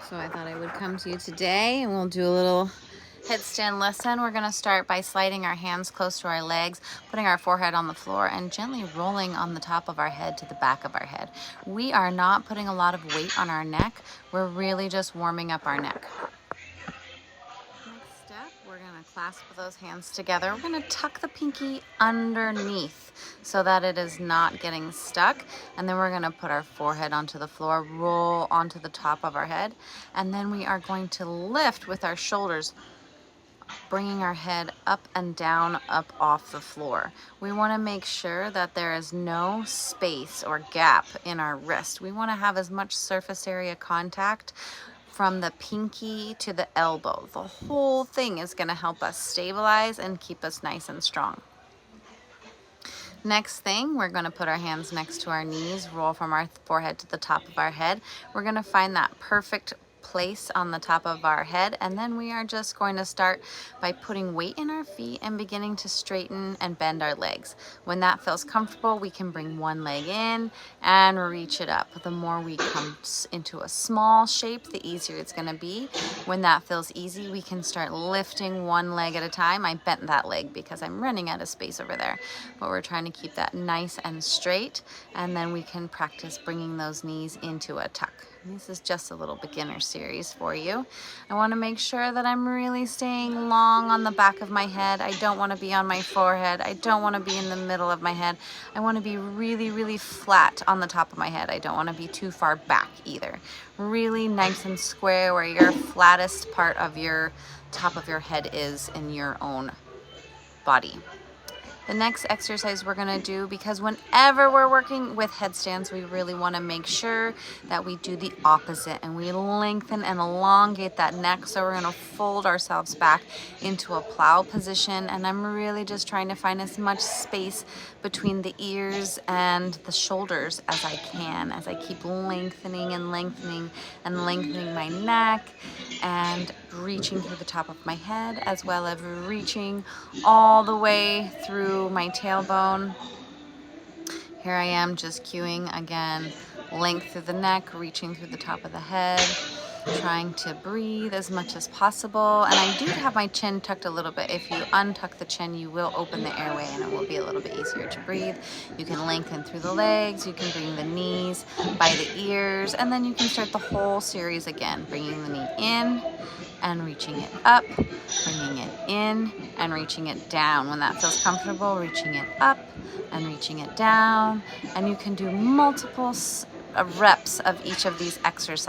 So I thought I would come to you today and we'll do a little headstand lesson. We're gonna start by sliding our hands close to our legs, putting our forehead on the floor and gently rolling on the top of our head to the back of our head. We are not putting a lot of weight on our neck. We're really just warming up our neck. Next step, we're gonna clasp those hands together. We're gonna tuck the pinky underneath so that it is not getting stuck. And then we're gonna put our forehead onto the floor, roll onto the top of our head. And then we are going to lift with our shoulders, bringing our head up and down, up off the floor. We wanna make sure that there is no space or gap in our wrist. We wanna have as much surface area contact from the pinky to the elbow. The whole thing is gonna help us stabilize and keep us nice and strong. Next thing, we're gonna put our hands next to our knees, roll from our forehead to the top of our head. We're gonna find that perfect place on the top of our head, and then we are just going to start by putting weight in our feet and beginning to straighten and bend our legs. When that feels comfortable, we can bring one leg in and reach it up. The more we come into a small shape, the easier it's going to be. When that feels easy, we can start lifting one leg at a time. I bent that leg because I'm running out of space over there, but we're trying to keep that nice and straight, and then we can practice bringing those knees into a tuck. This is just a little beginner series for you. I want to make sure that I'm really staying long on the back of my head. I don't want to be on my forehead. I don't want to be in the middle of my head. I want to be really, really flat on the top of my head. I don't want to be too far back either. Really nice and square where your flattest part of your top of your head is in your own body. The next exercise we're gonna do, because whenever we're working with headstands, we really wanna make sure that we do the opposite and we lengthen and elongate that neck. So we're gonna fold ourselves back into a plow position, and I'm really just trying to find as much space between the ears and the shoulders as I can, as I keep lengthening and lengthening and lengthening my neck and reaching through the top of my head, as well as reaching all the way through my tailbone. Here I am just cueing again, length through the neck, reaching through the top of the head, trying to breathe as much as possible. And I do have my chin tucked a little bit. If you untuck the chin, you will open the airway and it will be a little bit easier to breathe. You can lengthen through the legs, you can bring the knees by the ears, and then you can start the whole series again, bringing the knee in and reaching it up, bringing it in and reaching it down. When that feels comfortable, reaching it up and reaching it down. And you can do multiple reps of each of these exercises.